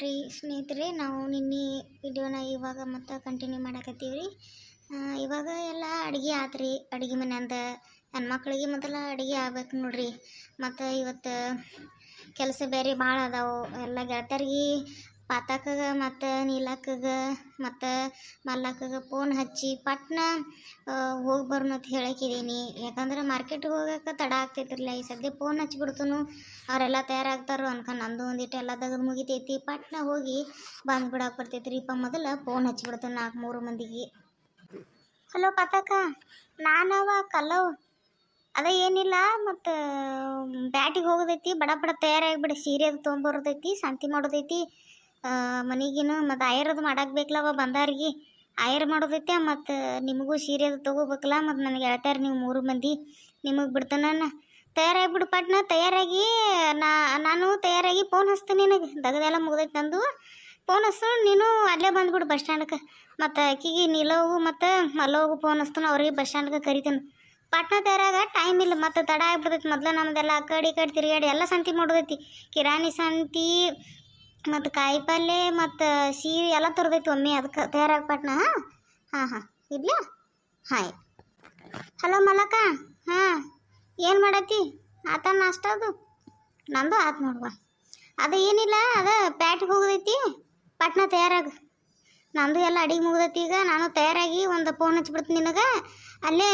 ನೋಡ್ರಿ ಸ್ನೇಹಿತರೆ, ನಾವು ನಿನ್ನೆ ವಿಡಿಯೋನ ಇವಾಗ ಮತ್ತೆ ಕಂಟಿನ್ಯೂ ಮಾಡಕತ್ತೀವಿ ರೀ. ಇವಾಗ ಎಲ್ಲ ಅಡುಗೆ ಆತ್ರಿ. ಅಡುಗೆ ಮನೆಯಿಂದ ಹೆಣ್ಮಕ್ಳಿಗೆ ಮೊದಲ ಅಡುಗೆ ಆಗ್ಬೇಕು ನೋಡ್ರಿ. ಮತ್ತು ಇವತ್ತು ಕೆಲಸ ಬೇರೆ ಭಾಳ ಅದಾವು. ಎಲ್ಲ ಗೆಳತಿಯರಿಗೆ ಪಾತಕಗೆ ಮತ್ತು ನೀಲಕ್ಕಗೆ ಮತ್ತು ಮಲ್ಲಕ್ಕಗೆ ಫೋನ್ ಹಚ್ಚಿ ಪಟ್ನ ಹೋಗಿ ಬರೋಣ ಅಂತ ಹೇಳಕ್ಕಿದ್ದೀನಿ. ಯಾಕಂದ್ರೆ ಮಾರ್ಕೆಟ್ಗೆ ಹೋಗೋಕೆ ತಡ ಆಗ್ತೈತಿರಲಿಲ್ಲ. ಈ ಸದ್ಯ ಫೋನ್ ಹಚ್ಚಿಬಿಡ್ತನು, ಅವರೆಲ್ಲ ತಯಾರಾಗ್ತಾರೋ ಅನ್ಕೊಂಡು ನಂದು ಒಂದಿಟ್ಟು ಎಲ್ಲ ತೆಗೆದು ಮುಗಿತೈತಿ. ಪಟ್ನ ಹೋಗಿ ಬಂದ್ಬಿಡಕ್ಕೆ ಬರ್ತೈತಿ ರೀ. ಮೊದಲು ಫೋನ್ ಹಚ್ಚಿಬಿಡ್ತಾನೆ 4-3 ಮಂದಿಗೆ. ಹಲೋ ಪಾತಕ, ನಾನವ ಕಲ್ಲವ್. ಅದೇ ಏನಿಲ್ಲ, ಮತ್ತು ಬ್ಯಾಟಿಗೆ ಹೋಗೋದೈತಿ. ಬಡ ಬಡ ತಯಾರಾಗಿಬಿಡಿ. ಸೀರೆ ಅದು ತೊಗೊಂಬರೋದೈತಿ, ಸಂತಿ ಮಾಡೋದೈತಿ. ಮನೆಗೇನು ಮತ್ತು ಆಯರದು ಮಾಡಕ್ಕೆ ಬೇಕಲ್ಲವ ಬಂದಾರಿಗೆ. ಆಯರ್ ಮಾಡೋದೈತೆ. ಮತ್ತು ನಿಮಗೂ ಸೀರೆ ಅದು ತೊಗೋಬೇಕಲ್ಲ. ಮತ್ತು ನನಗೆ ಹೇಳ್ತಾರೆ ನೀವು 3 ಮಂದಿ, ನಿಮಗೆ ಬಿಡ್ತಾನ. ತಯಾರಾಗಿಬಿಡು ಪಟ್ನ. ತಯಾರಾಗಿ ನಾನು ತಯಾರಾಗಿ ಫೋನ್ ಹಚ್ತೀನಿ ನಿನಗೆ. ದಗದೆಲ್ಲ ಮುಗ್ದೈತೆ ನಂದು. ಫೋನ್ ಹಚ್ಚು, ನೀನು ಅಲ್ಲೇ ಬಂದುಬಿಡು ಬಸ್ ಸ್ಟ್ಯಾಂಡ್ಗೆ. ಮತ್ತು ಅಕ್ಕಿಗೆ ನೀಲವ್ಗೂ ಮತ್ತು ಮಲ್ಲವ್ಗೂ ಫೋನ್ ಹಚ್ತಾನೆ, ಅವ್ರಿಗೆ ಬಸ್ ಸ್ಟ್ಯಾಂಡ್ಗೆ ಕರಿತಾನೆ. ಪಟ್ನ ತಯಾರಾಗ ಟೈಮ್ ಇಲ್ಲ, ಮತ್ತು ತಡ ಆಗ್ಬಿಡ್ತೈತಿ. ಮೊದಲು ನಮ್ಮದೆಲ್ಲ ಆ ಕಡೆ ಈ ಕಡೆ ತಿರುಗಾಡಿ ಎಲ್ಲ ಸಂತಿ ಮಾಡೋದೈತಿ. ಕಿರಾಣಿ ಸಂತಿ ಮತ್ತು ಕಾಯಿ ಪಲ್ಯ ಮತ್ತು ಸೀರೆ ಎಲ್ಲ ತರೋದೈತಿ ಒಮ್ಮೆ. ಅದಕ್ಕೆ ತಯಾರಾಗಿ ಪಟ್ನ. ಹಾಂ ಇಡ್ಲಾ? ಹಾಯ್. ಹಲೋ ಮಲಕ. ಹಾಂ, ಏನು ಮಾಡತ್ತಿ? ಆತ ನಾಷ್ಟ ಅದು? ನಂದು ಆತು ನೋಡುವ. ಅದು ಏನಿಲ್ಲ, ಅದು ಪ್ಯಾಟಿಗೆ ಹೋಗೋದೈತಿ. ಪಟ್ನ ತಯಾರಾಗ. ನಂದು ಎಲ್ಲ ಅಡಿಗೆ ಮುಗ್ದೈತಿ. ಈಗ ನಾನು ತಯಾರಾಗಿ ಒಂದು ಫೋನ್ ಹಚ್ಬಿಡ್ತೀನಿ ನಿನಗೆ. ಅಲ್ಲೇ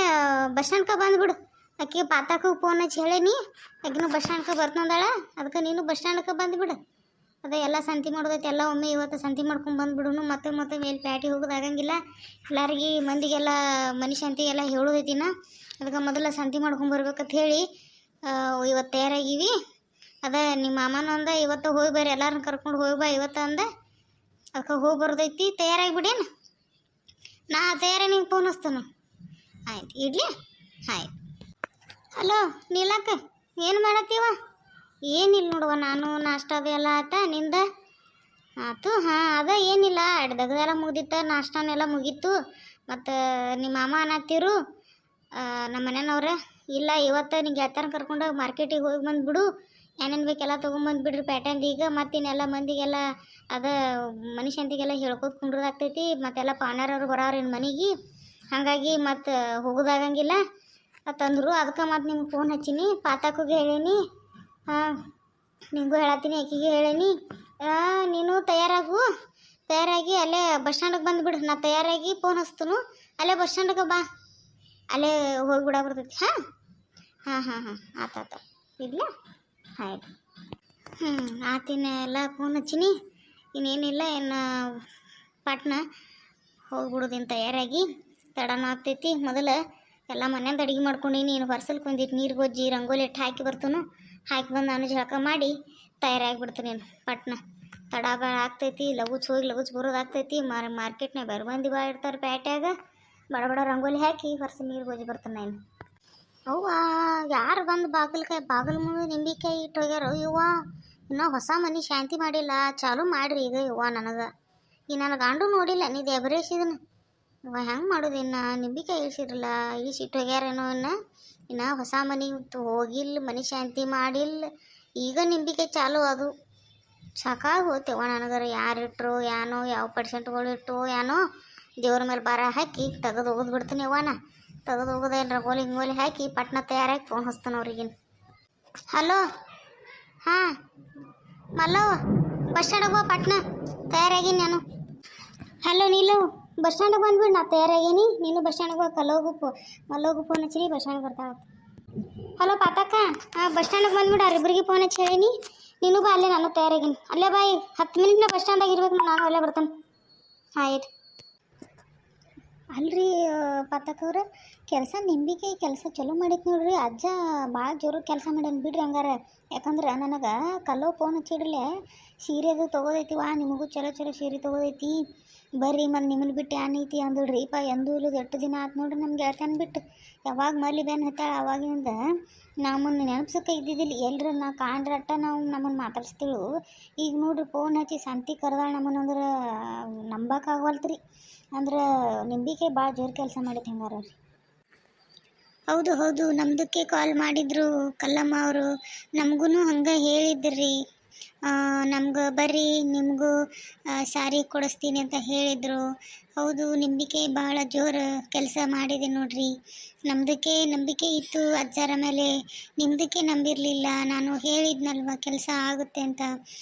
ಬಸ್ ಸ್ಟ್ಯಾಂಡ್ಗೆ ಬಂದುಬಿಡು. ಅಕ್ಕಿ ಪಾತಕ್ಕೂ ಫೋನ್ ಹಚ್ಚಿ ಹೇಳೀನಿ, ಅಕ್ಕಿನೂ ಬಸ್ ಸ್ಟ್ಯಾಂಡ್ಗೆ ಬರ್ತಂದಾಳ. ಅದಕ್ಕೆ ನೀನು ಬಸ್ ಸ್ಟ್ಯಾಂಡ್ಗೆ ಬಂದುಬಿಡು. ಅದೇ ಎಲ್ಲ ಸಂತಿ ಮಾಡೋದೈತಿ. ಎಲ್ಲ ಒಮ್ಮೆ ಇವತ್ತು ಸಂತಿ ಮಾಡ್ಕೊಂಡು ಬಂದುಬಿಡುನು. ಮತ್ತೆ ಮೇಲೆ ಪ್ಯಾಟಿಗೆ ಹೋಗೋದಾಗಂಗಿಲ್ಲ. ಎಲ್ಲರಿಗೆ ಮಂದಿಗೆಲ್ಲ ಮನೆ ಸಂತಿಗೆಲ್ಲ ಹೇಳೋದೈತಿನ. ಅದಕ್ಕೆ ಮೊದಲು ಸಂತಿ ಮಾಡ್ಕೊಂಬರ್ಬೇಕಂತ ಹೇಳಿ ಇವತ್ತು ತಯಾರಾಗೀವಿ. ಅದೇ ನಿಮ್ಮ ಮಾಮನ ಅಂದ ಇವತ್ತು ಹೋಗಿ ಬರ್ರಿ, ಎಲ್ಲರನ್ನ ಕರ್ಕೊಂಡು ಹೋಗಿ ಬಾ ಇವತ್ತು ಅಂದ. ಅದಕ್ಕೆ ಹೋಗಿ ಬರೋದೈತಿ. ತಯಾರಾಗಿಬಿಡೇನು? ನಾ ತಯಾರಾಗಿ ನಿಂಗೆ ಫೋನ್ ಹಚ್ತಾನು. ಆಯ್ತು ಇಡ್ಲಿ? ಆಯ್ತು. ಹಲೋ ನೀಲಕ್ಕ, ಏನು ಮಾಡತ್ತೀವ? ಏನಿಲ್ಲ ನೋಡುವ, ನಾನು ನಾಷ್ಟ ಅದು ಎಲ್ಲ ಆತ. ನಿಂದ ಆಯ್ತು? ಹಾಂ, ಅದ ಏನಿಲ್ಲ, ದಗದೆಲ್ಲ ಮುಗ್ದಿತ್ತು, ನಾಷ್ಟನೆಲ್ಲ ಮುಗೀತು. ಮತ್ತು ನಿಮ್ಮ ಮಾಮ ಅನ್ನತ್ತೀರು ನಮ್ಮ ಮನೆಯವ್ರೆ. ಇಲ್ಲ, ಇವತ್ತು ನಿಂಗೆ ಗೆಳತಿಯರನ್ನ ಕರ್ಕೊಂಡು ಮಾರ್ಕೆಟಿಗೆ ಹೋಗಿ ಬಂದುಬಿಡು. ಏನೇನು ಬೇಕೆಲ್ಲ ತೊಗೊಂಬಂದುಬಿಡ್ರಿ ಪ್ಯಾಟರ್ನ್ದು. ಈಗ ಮತ್ತಿನ್ನೆಲ್ಲ ಮಂದಿಗೆಲ್ಲ ಅದ ಮನುಷ್ಯಂತಿಗೆಲ್ಲ ಹೇಳ್ಕೊತ ಕುಂಡ್ರದಾಗ್ತೈತಿ. ಮತ್ತೆಲ್ಲ ಪಾನರವ್ರು ಬರೋರು ಇನ್ನು ಮನೆಗೆ. ಹಾಗಾಗಿ ಮತ್ತು ಹೋಗೋದಾಗಂಗಿಲ್ಲ ಅಂತಂದರು. ಅದಕ್ಕೆ ಮತ್ತು ನಿಮ್ಗೆ ಫೋನ್ ಹಚ್ಚೀನಿ. ಪಾತಕ್ಕಗೆ ಹೇಳೀನಿ. ಹಾಂ, ನಿಮಗೂ ಹೇಳತ್ತೀನಿ, ಆಕಿಗೆ ಹೇಳೀನಿ. ನೀನು ತಯಾರಾಗಿ ಅಲ್ಲೇ ಬಸ್ ಸ್ಟ್ಯಾಂಡಿಗೆ ಬಂದುಬಿಡು. ನಾ ತಯಾರಾಗಿ ಫೋನ್ ಹಚ್ತನು. ಅಲ್ಲೇ ಬಸ್ ಸ್ಟ್ಯಾಂಡ್ಗೆ ಬಾ, ಅಲ್ಲೇ ಹೋಗಿಬಿಡ ಬರ್ತೈತಿ. ಹಾಂ ಆತ ಇಲ್ಲ? ಆಯ್ತು. ಆತಿನ ಎಲ್ಲ ಫೋನ್ ಹಚ್ಚೀನಿ. ಇನ್ನೇನಿಲ್ಲ, ಏನು ಪಟ್ನ ಹೋಗ್ಬಿಡೋದಿನ್ನು ತಯಾರಾಗಿ. ತಡನೂ ಆಗ್ತೈತಿ. ಮೊದಲು ಎಲ್ಲ ಮನೆಯಿಂದ ಅಡುಗೆ ಮಾಡ್ಕೊಂಡೀನಿ. ನೀನು ಹೊರ್ಸಲ್ಕೆ ಒಂದಿಟ್ಟು ನೀರು ಗೊಜ್ಜಿ ರಂಗೋಲಿ ಇಟ್ಟು ಹಾಕಿ ಬರ್ತನು. ಹಾಕಿ ಬಂದು ನಾನು ಜಳಕ ಮಾಡಿ ತಯಾರಾಗಿಬಿಡ್ತೀನಿ ನೀನು ಪಟ್ನ. ತಡ ಭಾಳ ಆಗ್ತೈತಿ. ಲಗುಚ್ ಹೋಗಿ ಲಗುಚ್ ಬರೋದಾಗ್ತೈತಿ. ಮಾರ್ಕೆಟ್ನಾಗ ಬೇರೆ ಮಂದಿ ಭಾಳ ಇರ್ತಾರೆ ಪ್ಯಾಟ್ಯಾಗ. ಬಡ ರಂಗೋಲಿ ಹಾಕಿ ಹೊರ್ಸ ನೀರು ಗೊಜ್ಜಿ ಬರ್ತಾನೆ ನಾನು. ಅವ್ವ, ಯಾರು ಬಂದು ಬಾಗಿಲು ಮುಂದೆ ನಿಂಬಿಕಾಯಿ ಇಟ್ಟು ಹೋಗ್ಯಾರೋ ಇವ್ವ. ಇನ್ನೂ ಹೊಸ ಮನೆ ಶಾಂತಿ ಮಾಡಿಲ್ಲ, ಚಾಲು ಮಾಡಿರಿ ಈಗ. ಇವ್ವ ನನಗೆ ಈ ನನ್ನ ಗಂಡು ನೋಡಿಲ್ಲ, ನೀದು ಎಬರೇಸಿದನು. ಇವ ಹೆಂಗೆ ಮಾಡೋದು? ಇನ್ನು ನಿಂಬಿಕಾಯಿ ಇಳಿಸಿರಲ್ಲ, ಇಳಿಸಿಟ್ಟು ಹೋಗ್ಯಾರೇನೋ. ಇನ್ನು ಹೊಸ ಮನೆ ಹೋಗಿಲ್ಲ, ಮನೆ ಶಾಂತಿ ಮಾಡಿಲ್ಲ, ಈಗ ನಿಂಬಿಕಾಯಿ ಚಾಲು. ಅದು ಸಾಕಾಗಿ ಹೋಗ್ತೇವ ನನಗರ. ಯಾರು ಇಟ್ಟರು ಏನೋ, ಯಾವ ಪರ್ಸೆಂಟ್ಗಳು ಇಟ್ಟು ಏನೋ. ದೇವ್ರ ಮೇಲೆ ಭಾರ ಹಾಕಿ ತೆಗೆದು ಹೋಗೋದು ಬಿಡ್ತೀನಿ ಅವ್ವನ. ತೆಗೆದು ಹೋಗೋದೇನು ರಂಗೋಲಿ ಹಿಂಗೋಲಿ ಹಾಕಿ ಪಟ್ನ ತಯಾರಾಗಿ ಫೋನ್ ಹಚ್ತಾನೆ ಅವ್ರಿಗೇನು. ಹಲೋ. ಹಾಂ ಮಲ್ಲವ್, ಬಸ್ ಸ್ಟ್ಯಾಂಡಿಗೆ ಬಾ ಪಟ್ನ. ತಯಾರಾಗೀನಿ ನಾನು. ಹಲೋ ನೀಲವ್, ಬಸ್ ಸ್ಟ್ಯಾಂಡಿಗೆ ಬಂದ್ಬಿಡು. ನಾ ತಯಾರಾಗೀನಿ. ನೀನು ಬಸ್ ಸ್ಟ್ಯಾಂಡಿಗೆ ಬಾ. ಮಲ್ಲವ್ಗೂ ಫೋನ್ ಹಚ್ಚಿನಿ, ಬಸ್ ಸ್ಟ್ಯಾಂಡ್ಗೆ ಬರ್ತಾಳೆ. ಹಲೋ ಪಾತಕ್ಕ. ಬಸ್ ಸ್ಟ್ಯಾಂಡಿಗೆ ಬಂದ್ಬಿಡು. ಅವ್ರಿಬ್ಬರಿಗೆ ಫೋನ್ ಹಚ್ಚಿ ಹೇಳೀನಿ. ನೀನು ಬಾ, ಅಲ್ಲೇ ನಾನು ತಯಾರಾಗೀನಿ. ಅಲ್ಲೇ ಬಾಯಿ 10 ಮಿನಿಟ್ನ ಬಸ್ ಸ್ಟ್ಯಾಂಡಾಗ ಇರ್ಬೇಕು. ನಾನು ಅಲ್ಲೇ ಬರ್ತಾನೆ. ಆಯ್ತು. ಅಲ್ರಿ ಪಾತಕ್ಕವ್ರೆ, ನಿಂಬಿಕಾಯಿ ಕೆಲಸ ಚಲೋ ಮಾಡೈತೆ ನೋಡ್ರಿ. ಅಜ್ಜ ಭಾಳ ಜೋರು ಕೆಲಸ ಮಾಡ್ಯಾನ ಬಿಡ್ರಿ ಹಂಗಾರೆ. ಯಾಕಂದ್ರೆ ನನಗೆ ಕಲ್ಲೋ ಫೋನ್ ಹಚ್ಚಿಡ್ಲೆ ಸೀರೆ ಅದು ತೊಗೋದೈತಿ. ನಿಮಗೂ ಚಲೋ ಸೀರೆ ತೊಗೋದೈತಿ ಬರ್ರಿ. ಮತ್ತು ನಿಮ್ಮನ್ನು ಬಿಟ್ಟು ಏನೈತಿ ಅಂದಳ್ರಿ. ಎಂದೂ ಇಲ್ಲದ 8 ದಿನ ಆಯ್ತು ನೋಡ್ರಿ ನಮ್ಗೆ ಗೆಳತನ ಬಿಟ್ಟು. ಯಾವಾಗ ಮಲ್ಲಿ ಬೇನ್ ಹತ್ತಾಳ ಅವಾಗಿಂದ ನಮ್ಮನ್ನು ನೆನಪ್ಸಕ್ಕೆ ಇದ್ದಿದ್ದಿಲ್ಲ. ಎಲ್ರ ನಾ ಕಾಣ್ರಟ್ಟ ನಾವು ನಮ್ಮನ್ನು ಮಾತಾಡ್ಸ್ತೀವಿ. ಈಗ ನೋಡ್ರಿ ಫೋನ್ ಹಚ್ಚಿ ಸಂತಿ ಕರೆದಾಳ ನಮ್ಮನ್ನು. ಅಂದ್ರೆ ನಂಬಕ್ಕಾಗವಲ್ತ್ರಿ. ಅಂದ್ರೆ ನಿಂಬಿಕಾಯಿ ಭಾಳ ಜೋರು ಕೆಲಸ ಮಾಡೈತೆ ಹಂಗಾರ. ಹೌದು, ನಮ್ದಕ್ಕೆ ಕಾಲ್ ಮಾಡಿದ್ರು ಕಲ್ಲಮ್ಮ ಅವರು. ನಮಗೂ ಹಂಗೆ ಹೇಳಿದ್ರಿ. ನಮ್ಗೆ ಬರ್ರಿ ನಿಮಗೂ ಸಾರಿ ಕೊಡಿಸ್ತೀನಿ ಅಂತ ಹೇಳಿದರು. ಹೌದು, ನಂಬಿಕೆ ಭಾಳ ಜೋರು ಕೆಲಸ ಮಾಡಿದೆ ನೋಡ್ರಿ. ನಮ್ದಕ್ಕೆ ನಂಬಿಕೆ ಇತ್ತು ಅಜ್ಜರ ಮೇಲೆ, ನಿಮ್ದಕ್ಕೆ ನಂಬಿರಲಿಲ್ಲ. ನಾನು ಹೇಳಿದ್ನಲ್ವ ಕೆಲಸ ಆಗುತ್ತೆ ಅಂತ.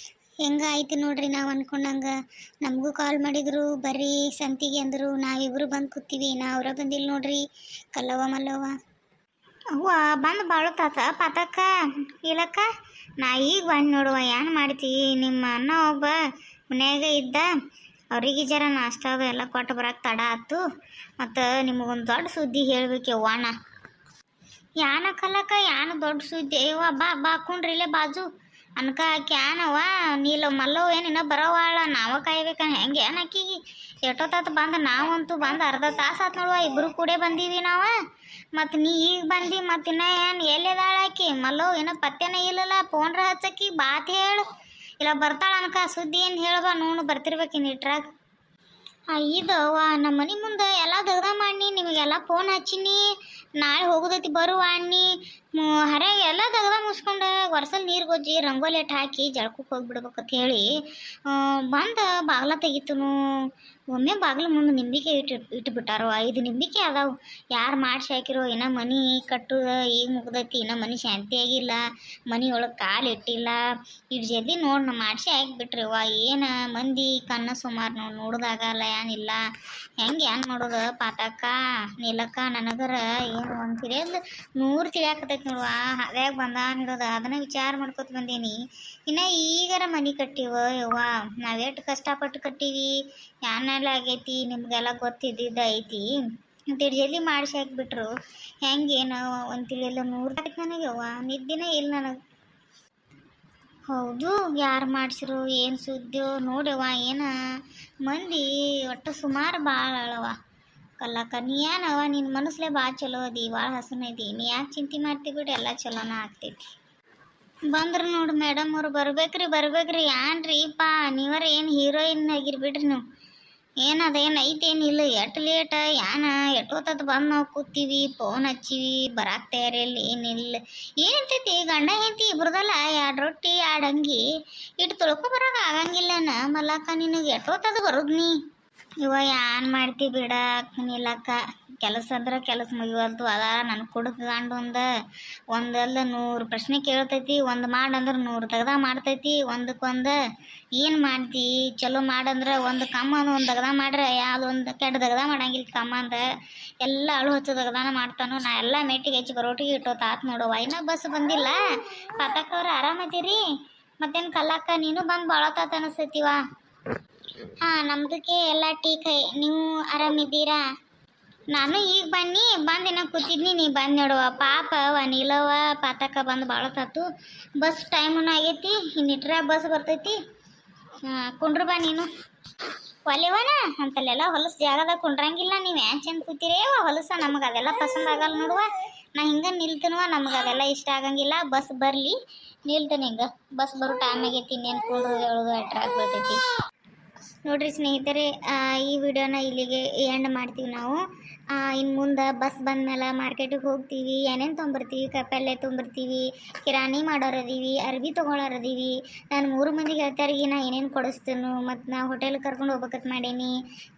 ಹೆಂಗಾಯ್ತು ನೋಡ್ರಿ ನಾವು ಅಂದ್ಕೊಂಡಂಗೆ. ನಮಗೂ ಕಾಲ್ ಮಾಡಿದರು, ಬರ್ರಿ ಸಂತಿಗೆ ಅಂದರು. ನಾವಿಬ್ಬರು ಬಂದು ಕೂತೀವಿ. ಅವ್ರ ಬಂದಿಲ್ಲ ನೋಡ್ರಿ, ಕಲ್ಲವ್ವ ಮಲ್ಲವ್ವ. ಅವ್ವ ಬಂದು ಬಾಳುತ್ತಾತ ಪಾತಕ್ಕ ಇಲ್ಲಕ್ಕ. ನಾ ಈಗ ಬಂದು ನೋಡುವ, ಏನು ಮಾಡ್ತೀವಿ. ನಿಮ್ಮ ಅಣ್ಣ ಒಬ್ಬ ಮನ್ಯಾಗ ಇದ್ದ, ಅವ್ರಿಗೆ ಜರ ನಾಷ್ಟ ಅದು ಎಲ್ಲ ಕೊಟ್ಟು ಬರಕ್ಕೆ ತಡ ಆಯ್ತು. ಮತ್ತು ನಿಮಗೊಂದು ದೊಡ್ಡ ಸುದ್ದಿ ಹೇಳ್ಬೇಕು ಯವ್ವಣ್ಣ. ಯಾನ ಕಲ್ಲಕ್ಕ, ಯಾನ ದೊಡ್ಡ ಸುದ್ದಿ ಯವ್ವ? ಬಾ ಕುಂಡ್ರಿಲ್ಲೇ ಬಾಜು ಅನ್ಕ ಕ್ಯಾನವ ನೀಲ ಮಲ್ಲವ್ ಏನಿನ್ನ ಬರೋವಾಳ, ನಾವ ಕಾಯ್ಬೇಕನ್ ಹೆಂಗೆ ಏನು ಆಕಿಗೆ? ಎಷ್ಟೊತ್ತಾತು ಬಂದು, ನಾವಂತೂ ಬಂದು ಅರ್ಧ ತಾಸು ಆತು ನೋಡುವ, ಇಬ್ಬರು ಕೂಡ ಬಂದೀವಿ ನಾವು. ಮತ್ತು ನೀ ಈಗ ಬಂದು ಮತ್ತು ಇನ್ನ ಏನು ಎಲ್ಲಿದಾಳ ಆಕಿ ಮಲ್ಲವ್? ಏನೋ ಪತ್ತೆನೇ ಇಲ್ಲಲ್ಲ. ಫೋನ್ರ ಹಚ್ಚಕ್ಕಿ ಬಾತ್ ಹೇಳು, ಇಲ್ಲ ಬರ್ತಾಳ ಅನ್ಕ ಸುದ್ದಿ ಏನು ಹೇಳ್ಬಾ ನೋಡು, ಬರ್ತಿರ್ಬೇಕಿನ್ ಇಟ್ರಾಗ. ಇದವ್ವ ನಮ್ಮ ಮನೆ ಮುಂದೆ ಎಲ್ಲ ದಗ್ದ ಮಾಡಿ ನಿಮಗೆಲ್ಲ ಫೋನ್ ಹಚ್ಚಿನಿ, ನಾಳೆ ಹೋಗೋದೈತಿ ಬರುವ ಅನ್ನಿ. ಹರ್ಯಾಗ ಎಲ್ಲ ದಗ್ದ ಮುಗಿಸ್ಕೊಂಡು ವರ್ಷಲ್ ನೀರು ಗೊಜ್ಜಿ ರಂಗೋಲಿ ಇಟ್ಟು ಹಾಕಿ ಜಳಕಕ್ಕೆ ಹೋಗಿಬಿಡ್ಬೇಕಂತ ಹೇಳಿ ಬಂದು ಬಾಗ್ಲ ತೆಗಿತನು. ಒಮ್ಮೆ ಬಾಗಿಲು ಮುಂದೆ ನಿಂಬಿಕೆ ಇಟ್ಬಿಟ್ಟಾರೋ. 5 ನಿಂಬಿಕೆ ಅದಾವು. ಯಾರು ಮಾಡಿಸಿ ಹಾಕಿರೋ. ಇನ್ನೂ ಮನೆ ಕಟ್ಟು ಈಗ ಮುಗ್ದೈತಿ, ಇನ್ನೂ ಮನೆ ಶಾಂತಿ ಆಗಿಲ್ಲ, ಮನೆ ಒಳಗೆ ಕಾಲು ಇಟ್ಟಿಲ್ಲ. ಇಟ್ಟು ಜಲ್ದಿ ನೋಡಿ ಮಾಡಿಸಿ ಹಾಕಿಬಿಟ್ರಿ ಅವ್ವ. ಏನು ಮಂದಿ ಕಣ್ಣ ಸುಮಾರು ನೋಡೋದಾಗಲ್ಲ, ಏನಿಲ್ಲ. ಹೆಂಗೆ ಏನು ಮಾಡೋದು ಪಾತಕ್ಕ ನೀಲಕ್ಕ? ನನಗರ ಏನು ಒಂದು ತಿಳಿಯೋದು 100 ತಿಳಿಯಾಕತೈತಿ ನೋಡುವ. ಅದ್ಯಾಗ ಬಂದ ಹಿಡೋದು ಅದನ್ನ ವಿಚಾರ ಮಾಡ್ಕೊತ ಬಂದೀನಿ. ಇನ್ನು ಈಗಾರ ಮನೆ ಕಟ್ಟಿವ ಯವ್ವ, ನಾವು ಎಷ್ಟು ಕಷ್ಟಪಟ್ಟು ಕಟ್ಟೀವಿ, ಏನೆಲ್ಲ ಆಗೈತಿ ನಿಮಗೆಲ್ಲ ಗೊತ್ತಿದ್ದಿದ್ದು ಐತಿ. ಮತ್ತು ಜಲ್ದಿ ಮಾಡಿಸಿ ಹಾಕಿಬಿಟ್ರು. ಹೆಂಗೇನು ಒಂದು ತಿಳಿಯಲ್ಲ. 100 ನನಗೆ ಯವ್ವ, ನಿದ್ದಿನೇ ಇಲ್ಲ ನನಗೆ. ಹೌದು, ಯಾರು ಮಾಡಿಸಿರು ಏನು ಸುದ್ದಿಯೋ ನೋಡ್ಯವ್ವ. ಏನು ಮಂದಿ ಒಟ್ಟು ಸುಮಾರು ಭಾಳ ಅಳವ ಕಲ್ಲಕ್ಕ. ನೀ ಏನವ ನಿನ್ನ ಮನಸ್ಸಲ್ಲೇ ಭಾಳ ಚಲೋ ಅದಿ, ಭಾಳ ಹಸನ ಇದಿ. ನೀ ಯಾಕೆ ಚಿಂತೆ ಮಾಡ್ತೀವಿ ಬಿಡು, ಎಲ್ಲ ಚಲೋನ ಆಗ್ತೈತಿ. ಬಂದ್ರೆ ನೋಡು ಮೇಡಮ್ ಅವ್ರು, ಬರ್ಬೇಕ್ರಿ ಏನ್ರಿಪ್ಪ ನೀವರ ಏನು ಹೀರೋಯಿನ್ ಆಗಿರ್ಬಿಡ್ರಿ ನೀವು. ಏನದೇನು ಐತೇನಿಲ್ಲ, ಎಟ್ಟು ಲೇಟ ಏನ ಎಟ್ಟೋತತ್ತು ಬಂದು ನಾವು ಕೂತೀವಿ, ಫೋನ್ ಹಚ್ಚಿವಿ, ಬರಾಕ್ ತಯಾರಿಲ್ಲ, ಏನಿಲ್ಲ. ಏನಿರ್ತೈತಿ ಗಂಡ ಹೆಂಡತಿ ಇಬ್ರದಲ್ಲ, 2 ರೊಟ್ಟಿ 2 ಅಂಗಿ ಇಟ್ಟು ತೊಳ್ಕೊ ಬರೋಕೆ ಆಗಂಗಿಲ್ಲನ ಮಲ್ಲಕ್ಕ ನಿನಗೆ? ಎಟ್ಟೋತದು ಬರೋದು ನೀ? ಇವ ಏನು ಮಾಡ್ತಿ ಬಿಡ ನಿಲ್ಲಕ್ಕ. ಕೆಲಸ ಅಂದ್ರೆ ಕೆಲಸ ಮುಗಿವಲ್ತು. ಅದ ನನ್ನ ಕುಡುಕ ಗಂಡು ಒಂದಲ್ಲ 100 ಪ್ರಶ್ನೆ ಕೇಳ್ತೈತಿ. ಒಂದು ಮಾಡಂದ್ರೆ 100 ತೆಗ್ದ ಮಾಡ್ತೈತಿ. ಒಂದಕ್ಕೊಂದು ಏನು ಮಾಡ್ತಿ? ಚಲೋ ಮಾಡಂದ್ರೆ ಒಂದು ಕಮ್ಮ ಒಂದು ತೆಗ್ದ ಮಾಡ್ರೆ ಯಾವುದೊಂದು ಕೆಟ್ಟ ತೆಗ್ದ ಮಾಡಂಗಿಲ್ಲ. ಕಮ್ಮ ಅಂದ್ರೆ ಎಲ್ಲ ಅಳು ಹಚ್ಚು ತೆಗ್ದಾನ ಮಾಡ್ತಾನು. ನಾ ಎಲ್ಲ ಮೆಟ್ಟಿಗೆ ಹಚ್ಚಿ ಬರೋಟಿಗೆ ಇಟ್ಟೋತ ಆತು ನೋಡುವ. ಇನ್ನೂ ಬಸ್ ಬಂದಿಲ್ಲ. ಪಾತಕ್ಕವ್ರು ಆರಾಮದಿರಿ? ಮತ್ತೇನು ಕಲ್ಲಕ್ಕ ನೀನು ಬಂದು ಬಾಳತ್ತಾತ ಅನಿಸ್ತೈತಿವ? ಹಾಂ, ನಮ್ದಕ್ಕೆ ಎಲ್ಲ ಟೀಕ್. ನೀವು ಆರಾಮಿದ್ದೀರಾ? ನಾನು ಈಗ ಬಂದಿನ ಕೂತಿದ್ನಿ, ನೀ ಬಂದು ನೋಡುವ. ಪಾಪ ನೀಲವ್ವ ಪಾತಕ್ಕ ಬಂದು ಬಾಳತ್ತಾತು. ಬಸ್ ಟೈಮೂ ಆಗೈತಿ, ಇನ್ನಿಟ್ರ ಬಸ್ ಬರ್ತೈತಿ. ಕುಂಡ್ರು ಬಾ ನೀನು. ಒಲೆವನ ಅಂತಲ್ಲೆಲ್ಲ ಹೊಲಸು ಜಾಗದಾಗ ಕುಂಡ್ರಂಗಿಲ್ಲ. ನೀವು ಏನು ಚಂದ ಕೂತಿರೇವ ಹೊಲಸ. ನಮಗೆ ಅದೆಲ್ಲ ಪಸಂದ್ ಆಗಲ್ಲ ನೋಡುವ. ನಾ ಹಿಂಗೆ ನಿಲ್ತನವ, ನಮಗೆ ಅದೆಲ್ಲ ಇಷ್ಟ ಆಗಂಗಿಲ್ಲ. ಬಸ್ ಬರಲಿ ನಿಲ್ತೇನೆ. ಹಿಂಗೆ ಬಸ್ ಬರೋ ಟೈಮ್ ಆಗೈತಿ. ಇನ್ನೇನು ಕುಂಡ್ರು ಹೇಳೋದು ಅಟ್ರಾಕ್ ಬರ್ತೈತಿ ನೋಡ್ರಿ ಸ್ನೇಹಿತರೆ. ಈ ವಿಡಿಯೋನ ಇಲ್ಲಿಗೆ ಎಂಡ್ ಮಾಡ್ತೀವಿ ನಾವು. ಇನ್ನು ಮುಂದೆ ಬಸ್ ಬಂದಮೇಲೆ ಮಾರ್ಕೆಟಿಗೆ ಹೋಗ್ತೀವಿ, ಏನೇನು ತೊಗೊಂಬರ್ತೀವಿ, ಕಪ್ಪೆಲ್ಲೆ ತೊಗೊಂಬರ್ತೀವಿ, ಕಿರಾಣಿ ಮಾಡೋರದೀವಿ, ಅರ್ಬಿ ತೊಗೊಳೋರದೀವಿ. ನಾನು 3 ಮಂದಿಗೆ ಗೆಳತಿಯರಿಗೆ ನಾ ಏನೇನು ಕೊಡಿಸ್ತೇನು, ಮತ್ತು ನಾ ಹೋಟೆಲ್ಗೆ ಕರ್ಕೊಂಡು ಹೋಗ್ಬೇಕಂತ ಮಾಡೀನಿ.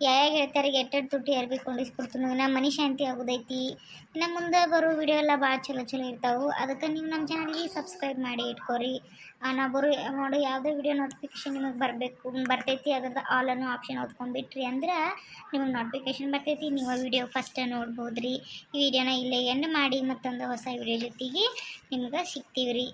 ಯಾವ ಗೆಳತಿಯರಿಗೆ ಎಟ್ಟೆಟ್ಟು ತುಟ್ಟಿ ಅರ್ಬಿ ಕೊಂಡಿಸ್ಕೊಡ್ತೀನಿ. ನಮ್ಮ ಮನೆ ಶಾಂತಿ ಆಗೋದೈತಿ. ಇನ್ನು ಮುಂದೆ ಬರೋ ವಿಡಿಯೋ ಎಲ್ಲ ಭಾಳ ಚಲೋ ಇರ್ತಾವೆ. ಅದಕ್ಕೆ ನೀವು ನಮ್ಮ ಚಾನಲ್ಗೆ ಸಬ್ಸ್ಕ್ರೈಬ್ ಮಾಡಿ ಇಟ್ಕೊರಿ. ನಾ ಮಾಡೋ ಯಾವುದೇ ವಿಡಿಯೋ ನೋಟಿಫಿಕೇಷನ್ ನಿಮಗೆ ಬರ್ತೈತಿ. ಅದ್ರದ್ದು ಆಲ್ ಅನ್ನೋ ಆಪ್ಷನ್ ಓದ್ಕೊಂಡ್ಬಿಟ್ರಿ ಅಂದ್ರೆ ನಿಮಗೆ ನೋಟಿಫಿಕೇಷನ್ ಬರ್ತೈತಿ. ನೀವು ವಿಡಿಯೋ ಫಸ್ಟ್ ನೋಡ್ಬೋದು ರೀ. ಈ ವಿಡಿಯೋನ ಇಲ್ಲೇ ಎಂಡ್ ಮಾಡಿ ಮತ್ತೊಂದು ಹೊಸ ವಿಡಿಯೋ ಜೊತೆಗೆ ನಿಮ್ಗೆ ಸಿಗ್ತೀವಿ ರೀ.